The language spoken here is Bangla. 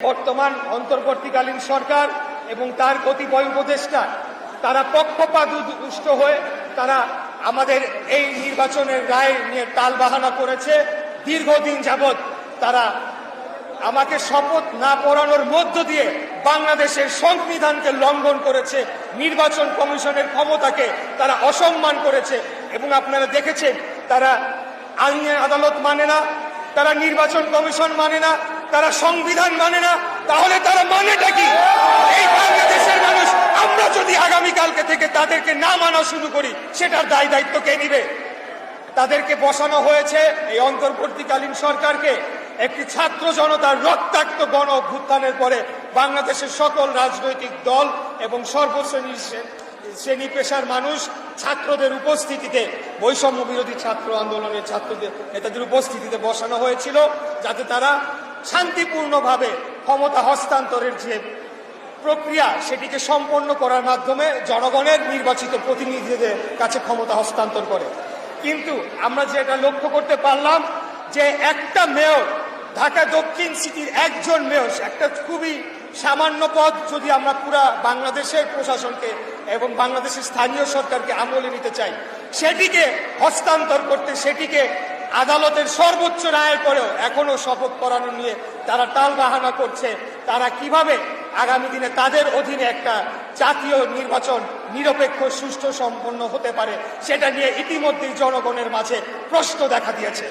বর্তমান অন্তর্বর্তীকালীন সরকার এবং তার কতিপয় উপদেষ্টা তারা পক্ষপাতদুষ্ট হয়ে তারা আমাদের এই নির্বাচনের রায় নিয়ে টালবাহানা করেছে। দীর্ঘদিন যাবৎ তারা আমাকে শপথ না পড়ানোর মধ্য দিয়ে বাংলাদেশের সংবিধানকে লঙ্ঘন করেছে, নির্বাচন কমিশনের ক্ষমতাকে তারা অসম্মান করেছে। এবং আপনারা দেখেছেন তারা আইনের আদালত মানে না, তারা নির্বাচন কমিশন মানে না, তারা সংবিধান মানে না। তাহলে তারা মানেটা কি? এই বাংলাদেশের মানুষ আমরা যদি আগামীকালকে থেকে তাদেরকে না মানা শুরু করি সেটার দায় দায়িত্ব কে নিবে? তাদেরকে বসানো হয়েছে এই অন্তর্বর্তীকালীন সরকারকে একটি ছাত্র জনতার রক্তাক্ত গণ অভ্যুত্থানের পরে বাংলাদেশের সকল রাজনৈতিক দল এবং শ্রেণী পেশার মানুষ ছাত্রদের উপস্থিতিতে বৈষম্য বিরোধী ছাত্র আন্দোলনের ছাত্রদের নেতাদের উপস্থিতিতে বসানো হয়েছিল, যাতে তারা শান্তিপূর্ণভাবে ক্ষমতা হস্তান্তরের যে প্রক্রিয়া সেটিকে সম্পন্ন করার মাধ্যমে জনগণের নির্বাচিত প্রতিনিধিদের কাছে ক্ষমতা হস্তান্তর করে। কিন্তু আমরা যেটা লক্ষ্য করতে পারলাম যে একটা মেয়র, ঢাকা দক্ষিণ সিটির একজন মেয়র, একটা খুবই সামান্য পদ যদি আমরা পুরা বাংলাদেশের প্রশাসনকে এবং বাংলাদেশের স্থানীয় সরকারকে আমলে নিতে চাই, সেটিকে হস্তান্তর করতে, সেটিকে আদালতের সর্বোচ্চ রায়ের পরেও এখনো শপথ করানো নিয়ে তারা টালবাহানা করছে। তারা কিভাবে আগামী দিনে তাদের অধীনে একটা জাতীয় নির্বাচন নিরপেক্ষ সুষ্ঠু সম্পন্ন হতে পারে সেটা নিয়ে ইতিমধ্যেই জনগণের মাঝে প্রশ্ন দেখা দিয়েছে।